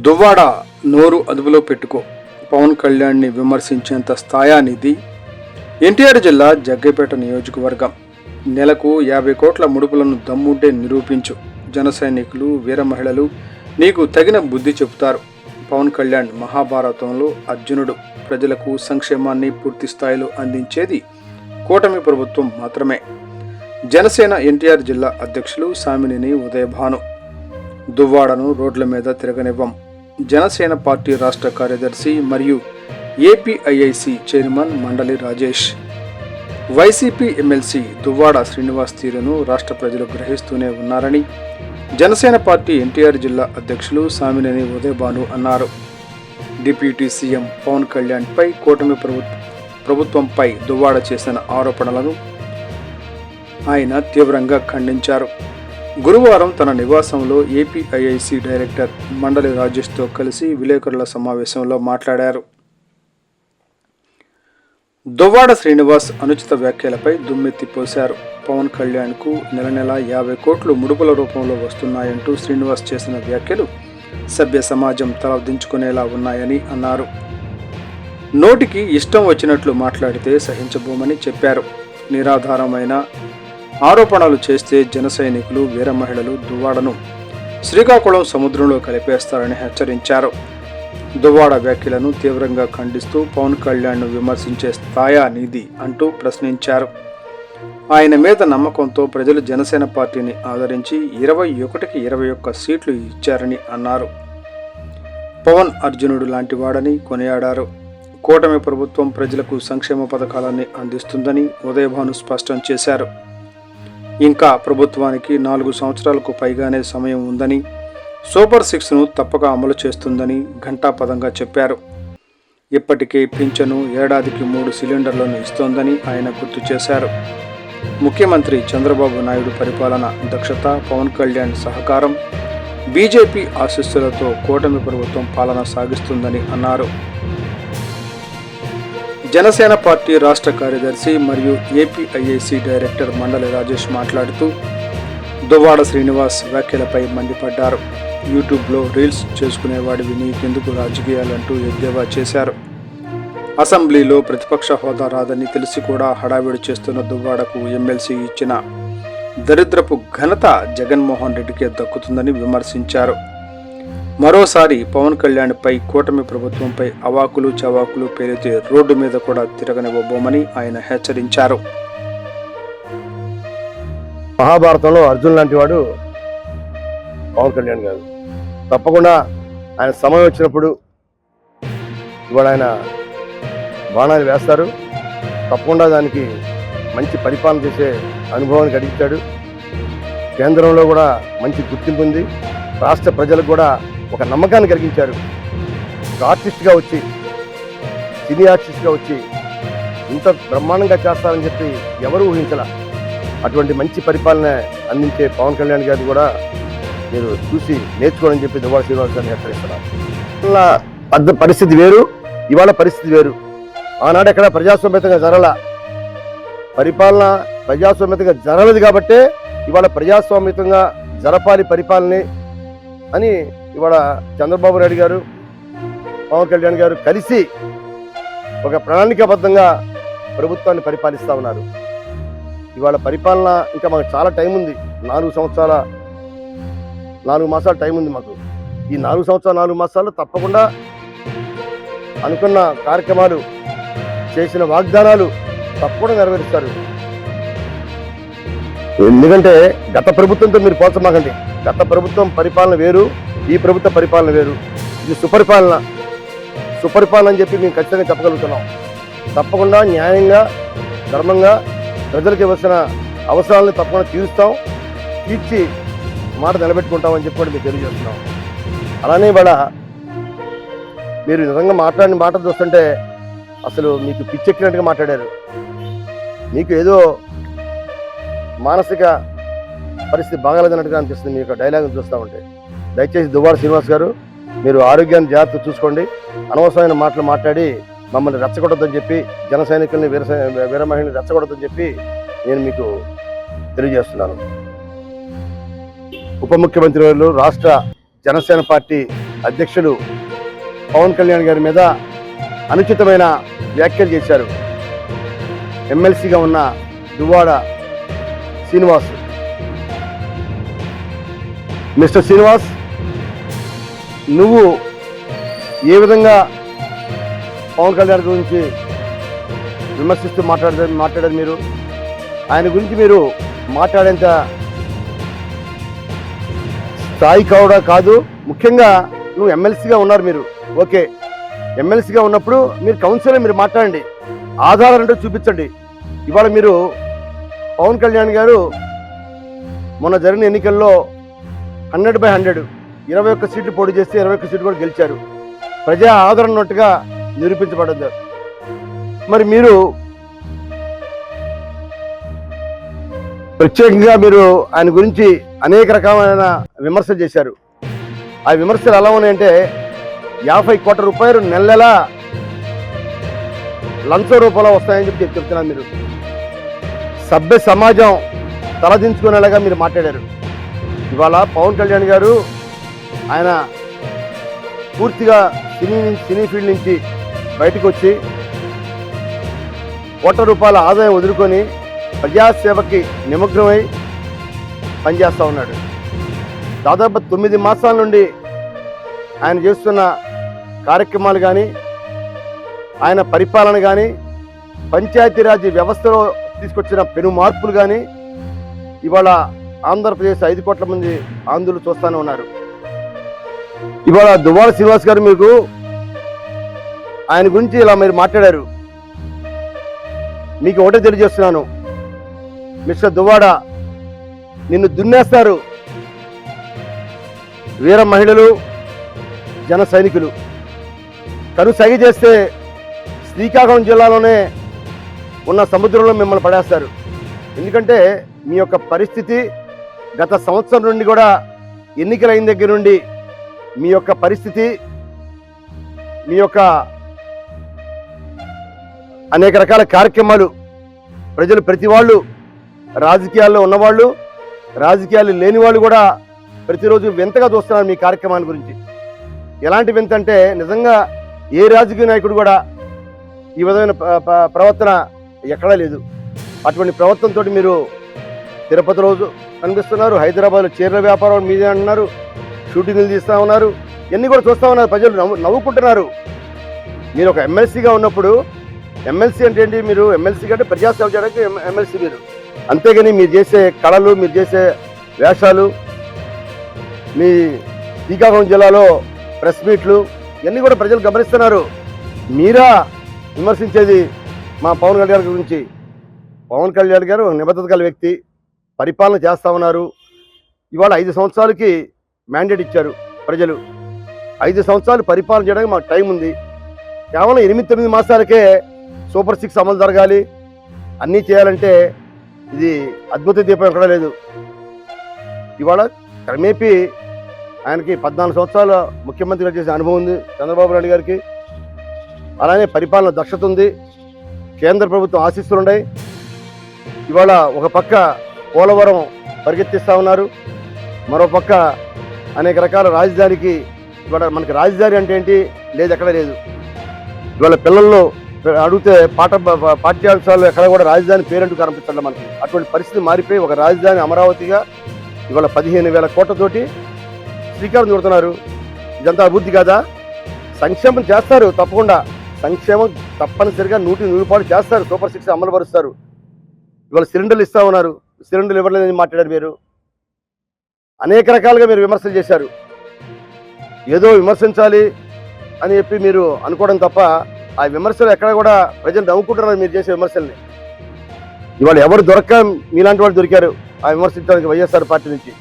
దువ్వాడ నోరు అదుపులో పెట్టుకో, పవన్ కళ్యాణ్ని విమర్శించేంత స్థాయానిది. ఎన్టీఆర్ జిల్లా జగ్గైపేట నియోజకవర్గం. నెలకు 50 కోట్ల ముడుపులను దమ్ముంటే నిరూపించు. జన సైనికులు, వీర మహిళలు నీకు తగిన బుద్ధి చెబుతారు. పవన్ కళ్యాణ్ మహాభారతంలో అర్జునుడు. ప్రజలకు సంక్షేమాన్ని పూర్తి స్థాయిలో అందించేది కూటమి ప్రభుత్వం మాత్రమే. జనసేన ఎన్టీఆర్ జిల్లా అధ్యక్షులు సామినేని ఉదయభాను. దువ్వాడను రోడ్ల మీద తిరగనివ్వం. జనసేన పార్టీ రాష్ట్ర కార్యదర్శి మరియు ఏపీఐఐసి చైర్మన్ మండలి రాజేష్. వైసీపీ ఎమ్మెల్సీ దువ్వాడ శ్రీనివాస్ తీరును రాష్ట్ర ప్రజలు గ్రహిస్తూనే ఉన్నారని జనసేన పార్టీ ఎన్టీఆర్ జిల్లా అధ్యక్షులు సామినేని ఉదయభాను అన్నారు. డిప్యూటీ సీఎం పవన్ కళ్యాణ్పై కూటమి ప్రభుత్వంపై దువ్వాడ చేసిన ఆరోపణలను ఆయన తీవ్రంగా ఖండించారు. గురువారం తన నివాసంలో ఏపీఐఐసి డైరెక్టర్ మండలి రాజేష్తో కలిసి విలేకరుల సమావేశంలో మాట్లాడారు. దువ్వాడ శ్రీనివాస్ అనుచిత వ్యాఖ్యలపై దుమ్మెత్తిపోశారు. పవన్ కళ్యాణ్కు నెల 50 కోట్లు ముడుపుల రూపంలో వస్తున్నాయంటూ శ్రీనివాస్ చేసిన వ్యాఖ్యలు సభ్య సమాజం తలదించుకునేలా ఉన్నాయని అన్నారు. నోటికి ఇష్టం వచ్చినట్లు మాట్లాడితే సహించబోమని చెప్పారు. నిరాధారమైన ఆరోపణలు చేస్తే జన సైనికులు, వీర మహిళలు దువ్వాడను శ్రీకాకుళం సముద్రంలో కలిపేస్తారని హెచ్చరించారు. దువ్వాడ వ్యాఖ్యలను తీవ్రంగా ఖండిస్తూ పవన్ కళ్యాణ్ను విమర్శించే స్థాయా నీది అంటూ ప్రశ్నించారు. ఆయన మీద నమ్మకంతో ప్రజలు జనసేన పార్టీని ఆదరించి 21కి 21 సీట్లు ఇచ్చారని అన్నారు. పవన్ అర్జునుడు లాంటివాడని కొనియాడారు. కూటమి ప్రభుత్వం ప్రజలకు సంక్షేమ పథకాలన్నీ అందిస్తుందని ఉదయభాను స్పష్టం చేశారు. ఇంకా ప్రభుత్వానికి 4 సంవత్సరాలకు పైగానే సమయం ఉందని, సూపర్ 6ను తప్పక అమలు చేస్తుందని ఘంటాపథంగా చెప్పారు. ఇప్పటికే పింఛను ఏడాదికి 3 సిలిండర్లను ఇస్తోందని ఆయన గుర్తు చేశారు. ముఖ్యమంత్రి చంద్రబాబు నాయుడు పరిపాలన దక్షత, పవన్ కళ్యాణ్ సహకారం, బీజేపీ ఆశీస్సులతో కూటమి ప్రభుత్వం పాలన సాగిస్తుందని అన్నారు. జనసేన పార్టీ రాష్ట్ర కార్యదర్శి మరియు ఏపీఐఐసి డైరెక్టర్ మండలి రాజేష్ మాట్లాడుతూ దువ్వాడ శ్రీనివాస్ వ్యాఖ్యలపై మండిపడ్డారు. యూట్యూబ్లో రీల్స్ చేసుకునేవాడివి నీకెందుకు రాజకీయాలంటూ ఎద్దేవా చేశారు. అసెంబ్లీలో ప్రతిపక్ష హోదా రాదని తెలిసి కూడా హడావిడి చేస్తున్న దువ్వాడకు ఎమ్మెల్సీ ఇచ్చిన దరిద్రపు ఘనత జగన్మోహన్ రెడ్డికే దక్కుతుందని విమర్శించారు. మరోసారి పవన్ కళ్యాణ్పై, కూటమి ప్రభుత్వంపై అవాకులు చవాకులు పేలితే రోడ్డు మీద కూడా తిరగనివ్వబోమని ఆయన హెచ్చరించారు. మహాభారతంలో అర్జున్ లాంటి వాడు పవన్ కళ్యాణ్ గారు. తప్పకుండా ఆయన సమయం వచ్చినప్పుడు ఇవాళ ఆయన బాణాలు వేస్తారు. తప్పకుండా దానికి మంచి పరిపాలన చేసే అనుభవాన్ని కలిగించాడు. కేంద్రంలో కూడా మంచి గుర్తింపు ఉంది. రాష్ట్ర ప్రజలకు కూడా ఒక నమ్మకాన్ని కలిగించారు. ఒక ఆర్టిస్ట్గా వచ్చి, సినీ ఆర్టిస్ట్గా వచ్చి ఇంత బ్రహ్మాండంగా చేస్తారని చెప్పి ఎవరు ఊహించాల. అటువంటి మంచి పరిపాలన అందించే పవన్ కళ్యాణ్ గారిని కూడా మీరు చూసి నేర్చుకోవాలని చెప్పి దువ్వాడ శ్రీనివాస్ గారిని హెచ్చరిస్తున్నారు. పరిస్థితి వేరు, ఇవాళ పరిస్థితి వేరు. ఆనాడు ఎక్కడ ప్రజాస్వామ్యతంగా జరగల, పరిపాలన ప్రజాస్వామ్యతంగా జరగలేదు కాబట్టే ఇవాళ ప్రజాస్వామ్యతంగా జరపాలి పరిపాలన అని ఇవాళ చంద్రబాబు నాయుడు గారు, పవన్ కళ్యాణ్ గారు కలిసి ఒక ప్రణాళికాబద్ధంగా ప్రభుత్వాన్ని పరిపాలిస్తూ ఉన్నారు. ఇవాళ పరిపాలన ఇంకా మాకు చాలా టైం ఉంది. 4 మాసాల టైం ఉంది మాకు. ఈ 4 సంవత్సరాలు 4 మాసాలు తప్పకుండా అనుకున్న కార్యక్రమాలు, చేసిన వాగ్దానాలు తప్పకుండా నెరవేరుస్తారు. ఎందుకంటే గత ప్రభుత్వంతో మీరు పోల్చమాకండి. గత ప్రభుత్వం పరిపాలన వేరు, ఈ ప్రభుత్వ పరిపాలన వేరు. ఇది సుపరిపాలన అని చెప్పి మేము ఖచ్చితంగా చెప్పగలుగుతున్నాం. తప్పకుండా న్యాయంగా, ధర్మంగా ప్రజలకు ఇవ్వాల్సిన అవసరాలను తప్పకుండా తీర్చి మాట నిలబెట్టుకుంటామని చెప్పి కూడా మేము తెలియజేస్తున్నాం. అలానే ఇవాళ మీరు నిజంగా మాట్లాడిన మాటలు చూస్తుంటే అసలు మీకు పిచ్చెక్కినట్టుగా మాట్లాడారు. మీకు ఏదో మానసిక పరిస్థితి బాగాలేదన్నట్టుగా అనిపిస్తుంది మీ యొక్క డైలాగ్ చూస్తూ ఉంటే. దయచేసి దువ్వాడ శ్రీనివాస్ గారు, మీరు ఆరోగ్యాన్ని జాగ్రత్త చూసుకోండి. అనవసరమైన మాటలు మాట్లాడి మమ్మల్ని రెచ్చగొట్టద్దని చెప్పి, జన సైనికుల్ని, వీర మహిళని రెచ్చగొట్టద్దని చెప్పి నేను మీకు తెలియజేస్తున్నాను. ఉప ముఖ్యమంత్రి వారు, రాష్ట్ర జనసేన పార్టీ అధ్యక్షులు పవన్ కళ్యాణ్ గారి మీద అనుచితమైన వ్యాఖ్యలు చేశారు. ఎమ్మెల్సీగా ఉన్న దువ్వాడ శ్రీనివాస్. మిస్టర్ శ్రీనివాస్, నువ్వు ఏ విధంగా పవన్ కళ్యాణ్ గురించి విమర్శిస్తూ మాట్లాడారు మీరు? ఆయన గురించి మీరు మాట్లాడేంత స్థాయి కాదు. ముఖ్యంగా నువ్వు ఎమ్మెల్సీగా ఉన్నారు. మీరు ఓకే, ఎమ్మెల్సీగా ఉన్నప్పుడు మీరు కౌన్సిలర్, మీరు మాట్లాడండి, ఆధారాలు అంటే చూపించండి. ఇవాళ మీరు పవన్ కళ్యాణ్ గారు మొన్న జరిగిన ఎన్నికల్లో 100/100 21 సీట్లు పోటీ చేస్తే 21 సీట్లు కూడా గెలిచారు. ప్రజా ఆదరణ ఉన్నట్టుగా నిరూపించబడ్డారు. మరి మీరు ప్రత్యేకంగా మీరు ఆయన గురించి అనేక రకమైన విమర్శలు చేశారు. ఆ విమర్శలు ఎలా ఉన్నాయంటే 50 కోట్ల రూపాయలు నెల లంచ రూపంలో వస్తాయని చెప్పి చెప్తున్నారు. మీరు సభ్య సమాజం తలదించుకునేలాగా మీరు మాట్లాడారు. ఇవాళ పవన్ కళ్యాణ్ గారు ఆయన పూర్తిగా సినీ ఫీల్డ్ నుంచి బయటకు వచ్చి కోట్ల రూపాయల ఆదాయం వదులుకొని ప్రజాసేవకి నిమగ్నమై పనిచేస్తూ ఉన్నాడు. దాదాపు 9 మాసాల నుండి ఆయన చేస్తున్న కార్యక్రమాలు కానీ, ఆయన పరిపాలన కానీ, పంచాయతీరాజ్ వ్యవస్థలో తీసుకొచ్చిన పెను మార్పులు కానీ ఇవాళ ఆంధ్రప్రదేశ్ 5 కోట్ల మంది ఆంధ్రులు చూస్తూనే ఉన్నారు. ఇవాళ దువ్వాడ శ్రీనివాస్ గారు మీకు ఆయన గురించి ఇలా మీరు మాట్లాడారు. మీకు ఒకటే తెలియజేస్తున్నాను, మిస్టర్ దువ్వాడ, నిన్ను దున్నేస్తారు వీర మహిళలు, జన సైనికులు. కను సైగ చేస్తే శ్రీకాకుళం జిల్లాలోనే ఉన్న సముద్రంలో మిమ్మల్ని పడేస్తారు. ఎందుకంటే మీ యొక్క పరిస్థితి గత సంవత్సరం నుండి కూడా, ఎన్నికలైన దగ్గర నుండి మీ యొక్క పరిస్థితి, మీ యొక్క అనేక రకాల కార్యక్రమాలు ప్రజలు, ప్రతి వాళ్ళు, రాజకీయాల్లో ఉన్నవాళ్ళు, రాజకీయాలు లేని వాళ్ళు కూడా ప్రతిరోజు వింతగా చూస్తున్నారు మీ కార్యక్రమాన్ని గురించి. ఎలాంటి వింత అంటే నిజంగా ఏ రాజకీయ నాయకుడు కూడా ఈ విధమైన ప్రవర్తన ఎక్కడా లేదు. అటువంటి ప్రవర్తనతో మీరు తిరుపతి రోజు కనిపిస్తున్నారు, హైదరాబాద్లో చీరల వ్యాపారం మీదే అంటున్నారు, షూటింగ్లు తీస్తూ ఉన్నారు, ఇవన్నీ కూడా చూస్తూ ఉన్నారు. ప్రజలు నవ్వుకుంటున్నారు. మీరు ఒక ఎమ్మెల్సీగా ఉన్నప్పుడు, ఎమ్మెల్సీ అంటే ఏంటి? మీరు ఎమ్మెల్సీ అంటే ప్రజాసేవ చేయడానికి ఎమ్మెల్సీ మీరు. అంతేగాని మీరు చేసే కళలు, మీరు చేసే వేషాలు, మీ శ్రీకాకుళం జిల్లాలో ప్రెస్ మీట్లు ఇవన్నీ కూడా ప్రజలు గమనిస్తున్నారు. మీరా విమర్శించేది మా పవన్ కళ్యాణ్ గురించి? పవన్ కళ్యాణ్ గారు నిబద్ధత గల వ్యక్తి, పరిపాలన చేస్తూ ఉన్నారు. ఇవాళ 5 సంవత్సరాలకి మ్యాండేట్ ఇచ్చారు ప్రజలు. 5 సంవత్సరాలు పరిపాలన చేయడానికి మాకు టైం ఉంది. కేవలం 8-9 మాసాలకే సూపర్ 6 అమలు జరగాలి, అన్నీ చేయాలంటే ఇది అద్భుత దీపం ఎక్కడా లేదు. ఇవాళ క్రమేపీ ఆయనకి 14 సంవత్సరాల ముఖ్యమంత్రిగా చేసే అనుభవం ఉంది చంద్రబాబు నాయుడు గారికి. అలానే పరిపాలన దక్షత ఉంది, కేంద్ర ప్రభుత్వం ఆశీస్సులు ఉన్నాయి. ఇవాళ ఒక పక్క పోలవరం పరిగెత్తిస్తూ ఉన్నారు, మరో పక్క అనేక రకాల రాజధానికి. ఇవాళ మనకి రాజధాని అంటే ఏంటి? లేదు, ఎక్కడ లేదు. ఇవాళ పిల్లల్లో అడిగితే పాఠ్యాంశాల్లో ఎక్కడ కూడా రాజధాని పేరంటూ కనిపించడం మనకి. అటువంటి పరిస్థితి మారిపోయి ఒక రాజధాని అమరావతిగా ఇవాళ 15,000 కోట్లతోటి శ్రీకారం చుడుతున్నారు. ఇదంతా అభివృద్ధి కాదా? సంక్షేమం చేస్తారు తప్పకుండా, సంక్షేమం తప్పనిసరిగా 100% చేస్తారు. సూపర్ 6 అమలు పరుస్తారు. ఇవాళ సిలిండర్లు ఇస్తా ఉన్నారు, సిలిండర్లు ఇవ్వలేదని మాట్లాడారు మీరు. అనేక రకాలుగా మీరు విమర్శలు చేశారు. ఏదో విమర్శించాలి అని చెప్పి మీరు అనుకోవడం తప్ప ఆ విమర్శలు ఎక్కడ కూడా ప్రజలు నవ్వుకుంటున్నారు మీరు చేసే విమర్శల్ని. ఇవాళ ఎవరు దొరక్క మీలాంటి వాళ్ళు దొరికారు ఆ విమర్శించడానికి వైఎస్ఆర్ పార్టీ నుంచి.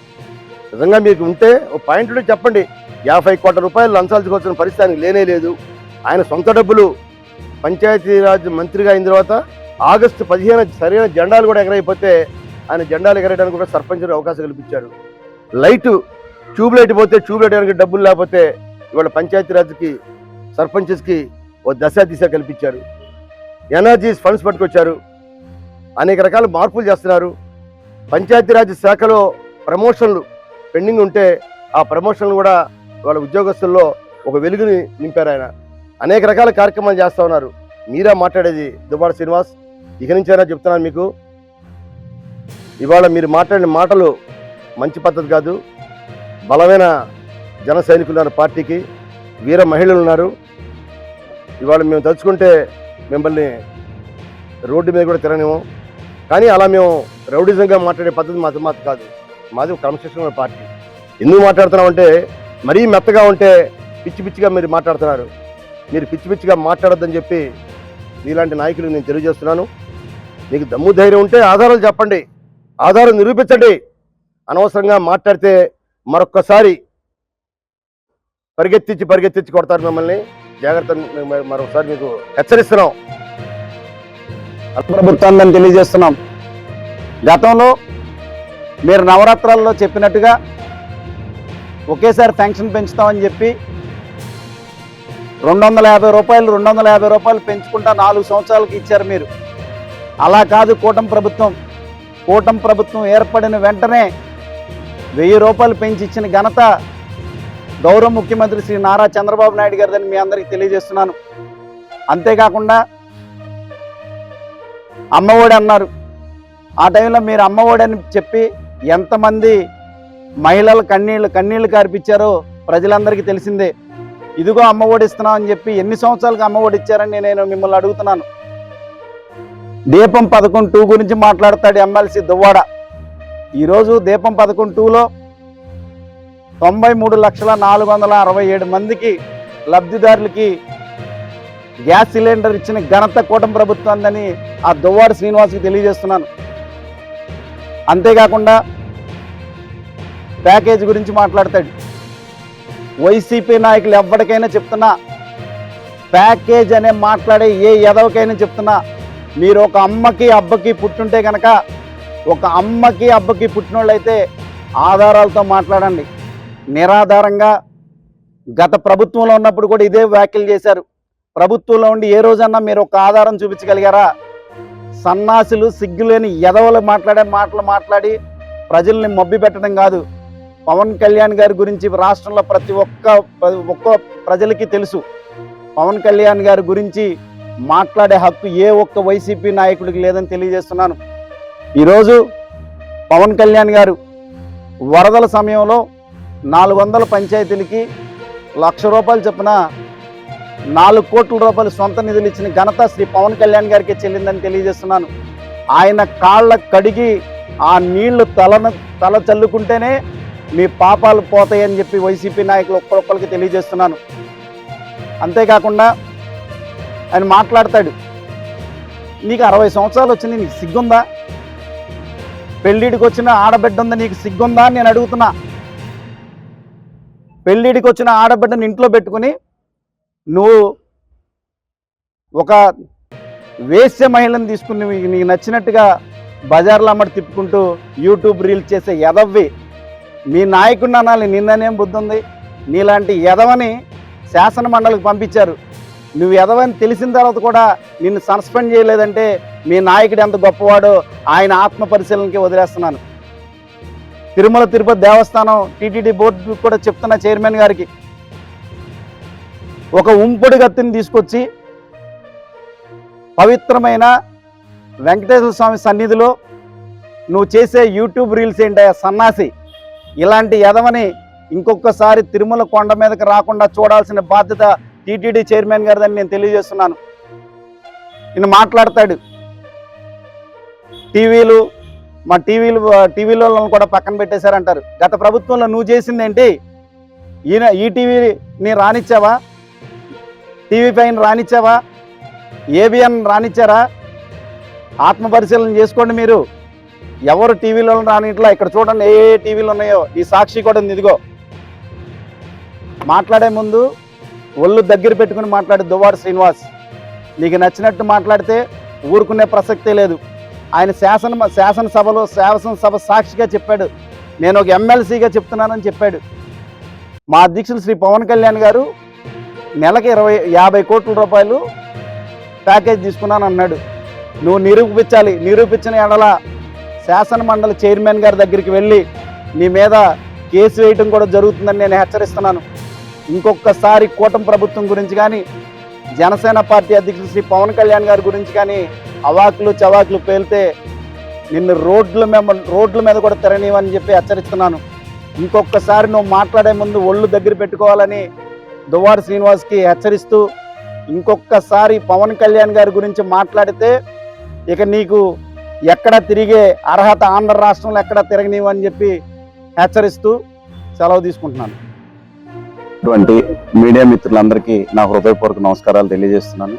నిజంగా మీకు ఉంటే ఒక పాయింట్ ఉంటే చెప్పండి. 50 కోట్ల రూపాయలు లంచాల్చుకోవాల్సిన పరిస్థితి ఆయనకు లేనే లేదు. ఆయన సొంత డబ్బులు పంచాయతీరాజ్ మంత్రిగా అయిన తర్వాత ఆగస్టు 15 సరైన జెండాలు కూడా ఎగరైపోతే ఆయన జెండాలు ఎగరేయడానికి కూడా సర్పంచ్ అవకాశం కల్పించారు. లైటు ట్యూబ్ లైట్ పోతే ట్యూబ్ లైట్ వేయడానికి డబ్బులు లేకపోతే ఇవాళ పంచాయతీరాజ్కి, సర్పంచెస్కి ఓ దిశ కల్పించారు. ఎనర్జీస్ ఫండ్స్ పట్టుకొచ్చారు. అనేక రకాల మార్పులు చేస్తున్నారు. పంచాయతీరాజ్ శాఖలో ప్రమోషన్లు పెండింగ్ ఉంటే ఆ ప్రమోషన్లు కూడా వాళ్ళ ఉద్యోగస్తుల్లో ఒక వెలుగుని నింపారు. ఆయన అనేక రకాల కార్యక్రమాలు చేస్తూ ఉన్నారు. మీరే మాట్లాడేది దువ్వాడ శ్రీనివాస్. ఇక నుంచైనా చెప్తున్నాను మీకు, ఇవాళ మీరు మాట్లాడిన మాటలు మంచి పద్ధతి కాదు. బలమైన జన సైనికులు ఉన్నారు, పార్టీకి వీర మహిళలు ఉన్నారు. ఇవాళ మేము తలుచుకుంటే మిమ్మల్ని రోడ్డు మీద కూడా తిరగనివ్వం. కానీ అలా మేము రౌడిజంగా మాట్లాడే పద్ధతి మాది కాదు. మాది ఒక క్రమశిక్షణ పార్టీ. ఎందుకు మాట్లాడుతున్నామంటే మరీ మెత్తగా ఉంటే పిచ్చి పిచ్చిగా మీరు మాట్లాడుతున్నారు. మీరు పిచ్చి పిచ్చిగా మాట్లాడొద్దని చెప్పి మీలాంటి నాయకులు నేను తెలియజేస్తున్నాను. మీకు దమ్ము ధైర్యం ఉంటే ఆధారాలు చెప్పండి, ఆధారం నిరూపించండి. అనవసరంగా మాట్లాడితే మరొక్కసారి పరిగెత్తించి కొడతారు మిమ్మల్ని. జాగ్రత్త, మరొకసారి మీకు హెచ్చరిస్తున్నాం. ప్రభుత్వాన్ని తెలియజేస్తున్నాం. గతంలో మీరు నవరాత్రాల్లో చెప్పినట్టుగా ఒకేసారి పెన్షన్ పెంచుతామని చెప్పి 250 రూపాయలు పెంచుకుంటా 4 సంవత్సరాలకి ఇచ్చారు మీరు. అలా కాదు కూటమి ప్రభుత్వం ఏర్పడిన వెంటనే 1000 రూపాయలు పెంచి ఇచ్చిన ఘనత గౌరవ ముఖ్యమంత్రి శ్రీ నారా చంద్రబాబు నాయుడు గారిదని మీ అందరికీ తెలియజేస్తున్నాను. అంతేకాకుండా అమ్మఒడి అన్నారు. ఆ టైంలో మీరు అమ్మఒడి అని చెప్పి ఎంతమంది మహిళలు కన్నీళ్లు కార్పించారో ప్రజలందరికీ తెలిసిందే. ఇదిగో అమ్మఒడి ఇస్తున్నాం అని చెప్పి ఎన్ని సంవత్సరాలకు అమ్మఒడి ఇచ్చారని నేను మిమ్మల్ని అడుగుతున్నాను. దీపం 11 గురించి మాట్లాడతాడు ఎమ్మెల్సీ దువ్వాడ. ఈరోజు దీపం 11లో 93,467 మందికి లబ్ధిదారులకి గ్యాస్ సిలిండర్ ఇచ్చిన ఘనత కూటమి ప్రభుత్వాన్ని ఆ దువ్వాడ శ్రీనివాస్కి తెలియజేస్తున్నాను. అంతేకాకుండా ప్యాకేజ్ గురించి మాట్లాడతాడు. వైసీపీ నాయకులు ఎవరికైనా చెప్తున్నా, ప్యాకేజ్ అనే మాట్లాడే ఏ ఎదవకైనా చెప్తున్నా, మీరు ఒక అమ్మకి అబ్బకి పుట్టుంటే కనుక, ఒక అమ్మకి అబ్బకి పుట్టినోళ్ళైతే ఆధారాలతో మాట్లాడండి. నిరాధారంగా గత ప్రభుత్వంలో ఉన్నప్పుడు కూడా ఇదే వ్యాఖ్యలు చేశారు. ప్రభుత్వంలో ఉండి ఏ రోజన్నా మీరు ఒక ఆధారం చూపించగలిగారా? సన్నాసులు, సిగ్గులేని ఎదవలు మాట్లాడే మాటలు మాట్లాడి ప్రజల్ని మబ్బి పెట్టడం కాదు. పవన్ కళ్యాణ్ గారి గురించి రాష్ట్రంలో ప్రతి ఒక్క ప్రజలకి తెలుసు. పవన్ కళ్యాణ్ గారి గురించి మాట్లాడే హక్కు ఏ ఒక్క వైసీపీ నాయకుడికి లేదని తెలియజేస్తున్నాను. ఈరోజు పవన్ కళ్యాణ్ గారు వరదల సమయంలో 400 పంచాయతీలకి 1,00,000 రూపాయలు చొప్పున 4 కోట్ల రూపాయలు సొంత నిధులు ఇచ్చిన ఘనత శ్రీ పవన్ కళ్యాణ్ గారికి చెల్లిందని తెలియజేస్తున్నాను. ఆయన కాళ్ళ కడిగి ఆ నీళ్లు తల చల్లుకుంటేనే మీ పాపాలు పోతాయని చెప్పి వైసీపీ నాయకులు ఒక్కొక్కరికి తెలియజేస్తున్నాను. అంతేకాకుండా ఆయన మాట్లాడతాడు, నీకు 60 సంవత్సరాలు వచ్చింది, నీకు సిగ్గుందా? పెళ్ళిడికి వచ్చిన ఆడబిడ్డ ఉందా, నీకు సిగ్గుందా అని నేను అడుగుతున్నా. పెళ్ళిడికి వచ్చిన ఆడబిడ్డను ఇంట్లో పెట్టుకుని నువ్వు ఒక వేశ్య మహిళను తీసుకుని నీకు నచ్చినట్టుగా బజార్లో అమ్మడి తిప్పుకుంటూ యూట్యూబ్ రీల్స్ చేసే ఎదవ్వి. మీ నాయకుడిని అనాలి, నిన్ననేం బుద్ధి ఉంది? నీలాంటి ఎదవని శాసన మండలికి పంపించారు. నువ్వు ఎదవని తెలిసిన తర్వాత కూడా నిన్ను సస్పెండ్ చేయలేదంటే మీ నాయకుడు ఎంత గొప్పవాడో ఆయన ఆత్మ పరిశీలనకి వదిలేస్తున్నాను. తిరుమల తిరుపతి దేవస్థానం టీటీడీ బోర్డు కూడా చెప్తున్న చైర్మన్ గారికి, ఒక ఉంపుడు గత్తిని తీసుకొచ్చి పవిత్రమైన వెంకటేశ్వర స్వామి సన్నిధిలో నువ్వు చేసే యూట్యూబ్ రీల్స్ ఏంటయ్యా సన్నాసి? ఇలాంటి ఎదవని ఇంకొకసారి తిరుమల కొండ మీదకి రాకుండా చూడాల్సిన బాధ్యత టీటీడీ చైర్మన్ గారిదని నేను తెలియజేస్తున్నాను. ఈయన మాట్లాడతాడు, మా టీవీలో కూడా పక్కన పెట్టేశారంటారు. గత ప్రభుత్వంలో నువ్వు చేసిందేంటి? ఈ టీవీని రానిచ్చావా? టీవీ పైన రానిచ్చావా? ఏబిఎన్ రానిచ్చారా? ఆత్మ పరిశీలన చేసుకోండి. మీరు ఎవరు టీవీలో రానిట్లా ఇక్కడ చూడండి ఏ టీవీలు ఉన్నాయో. ఈ సాక్షి కూడా ఉంది, ఇదిగో. మాట్లాడే ముందు ఒళ్ళు దగ్గర పెట్టుకుని మాట్లాడే దువ్వాడ శ్రీనివాస్. నీకు నచ్చినట్టు మాట్లాడితే ఊరుకునే ప్రసక్తే లేదు. ఆయన శాసనసభ సాక్షిగా చెప్పాడు, నేను ఒక ఎమ్మెల్సీగా చెప్తున్నానని చెప్పాడు. మా అధ్యక్షులు శ్రీ పవన్ కళ్యాణ్ గారు నెలకి 50 కోట్ల రూపాయలు ప్యాకేజ్ తీసుకున్నాను అన్నాడు. నువ్వు నిరూపించాలి. నిరూపించిన ఎడల శాసన మండలి చైర్మన్ గారి దగ్గరికి వెళ్ళి నీ మీద కేసు వేయటం కూడా జరుగుతుందని నేను హెచ్చరిస్తున్నాను. ఇంకొకసారి కూటమి ప్రభుత్వం గురించి కానీ జనసేన పార్టీ అధ్యక్షుడు శ్రీ పవన్ కళ్యాణ్ గారి గురించి కానీ అవాకులు చవాకులు పేలితే నిన్ను రోడ్ల మీద కూడా తిరగనివని చెప్పి హెచ్చరిస్తున్నాను. ఇంకొకసారి నువ్వు మాట్లాడే ముందు ఒళ్ళు దగ్గర పెట్టుకోవాలని దువ్వాడ శ్రీనివాస్కి హెచ్చరిస్తూ, ఇంకొకసారి పవన్ కళ్యాణ్ గారి గురించి మాట్లాడితే ఇక నీకు ఎక్కడ తిరిగే అర్హత ఆంధ్ర రాష్ట్రంలో ఎక్కడ తిరగనివని చెప్పి హెచ్చరిస్తూ సెలవు తీసుకుంటున్నాను. అటువంటి మీడియా మిత్రులందరికీ నా హృదయపూర్వక నమస్కారాలు తెలియజేస్తున్నాను.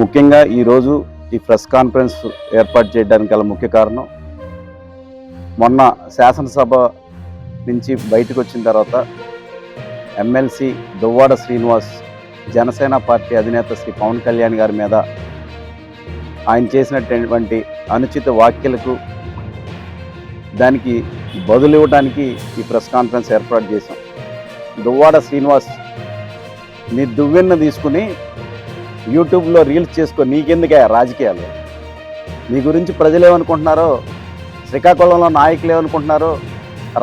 ముఖ్యంగా ఈరోజు ఈ ప్రెస్ కాన్ఫరెన్స్ ఏర్పాటు చేయడానికి గల ముఖ్య కారణం, మొన్న శాసనసభ నుంచి బయటకు వచ్చిన తర్వాత ఎమ్మెల్సీ దువ్వాడ శ్రీనివాస్ జనసేన పార్టీ అధినేత శ్రీ పవన్ కళ్యాణ్ గారి మీద ఆయన చేసినటువంటి అనుచిత వ్యాఖ్యలకు దానికి బదులు ఇవ్వడానికి ఈ ప్రెస్ కాన్ఫరెన్స్ ఏర్పాటు చేశాం. దువ్వాడ శ్రీనివాస్, నీ దువ్వెన్న తీసుకుని యూట్యూబ్లో రీల్స్ చేసుకో, నీకెందుకే రాజకీయాలు? నీ గురించి ప్రజలు ఏమనుకుంటున్నారో, శ్రీకాకుళంలో నాయకులు ఏమనుకుంటున్నారో,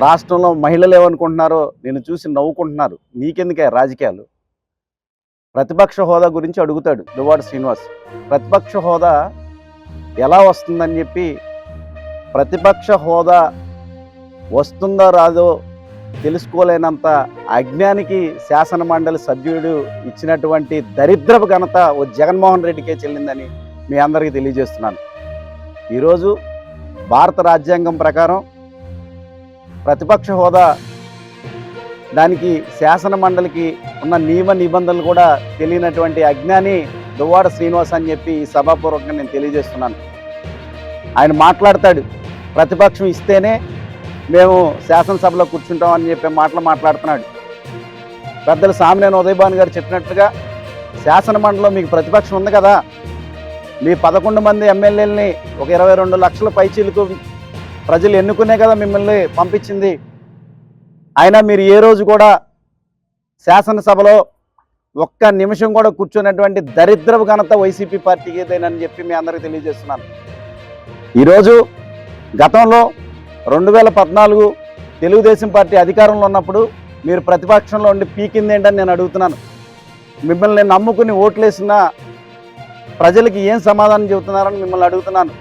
రాష్ట్రంలో మహిళలు ఏమనుకుంటున్నారో నేను చూసి నవ్వుకుంటున్నారు. నీకెందుకే రాజకీయాలు? ప్రతిపక్ష హోదా గురించి అడుగుతాడు దువ్వాడ శ్రీనివాస్. ప్రతిపక్ష హోదా ఎలా వస్తుందని చెప్పి, ప్రతిపక్ష హోదా వస్తుందో రాదో తెలుసుకోలేనంత అజ్ఞానికి శాసన మండలి సభ్యుడు ఇచ్చినటువంటి దరిద్రపు ఘనత ఓ జగన్మోహన్ రెడ్డికే చెల్లిందని మీ అందరికీ తెలియజేస్తున్నాను. ఈరోజు భారత రాజ్యాంగం ప్రకారం ప్రతిపక్ష హోదా దానికి శాసన మండలికి ఉన్న నియమ నిబంధనలు కూడా తెలియనటువంటి అజ్ఞాని దువ్వాడ శ్రీనివాస్ అని చెప్పి ఈ సభాపూర్వకంగా నేను తెలియజేస్తున్నాను. ఆయన మాట్లాడతాడు, ప్రతిపక్షం ఇస్తేనే మేము శాసనసభలో కూర్చుంటామని చెప్పి మాట్లాడుతున్నాడు. పెద్దలు సామినేని ఉదయభాను గారు చెప్పినట్లుగా శాసన మండలిలో మీకు ప్రతిపక్షం ఉంది కదా, మీ 11 మంది ఎమ్మెల్యేలని ఒక 22 లక్షల పైచీలకు ప్రజలు ఎన్నుకునే కదా మిమ్మల్ని పంపించింది. అయినా మీరు ఏ రోజు కూడా శాసనసభలో ఒక్క నిమిషం కూడా కూర్చున్నటువంటి దరిద్రపు ఘనత వైసీపీ పార్టీకి ఏదైనని చెప్పి మీ అందరికీ తెలియజేస్తున్నాను. ఈరోజు గతంలో 2014 తెలుగుదేశం పార్టీ అధికారంలో ఉన్నప్పుడు మీరు ప్రతిపక్షంలో ఉండి పీకింది ఏంటని నేను అడుగుతున్నాను. మిమ్మల్ని నమ్ముకుని ఓట్లేసిన ప్రజలకి ఏం సమాధానం చెబుతున్నారని మిమ్మల్ని అడుగుతున్నాను.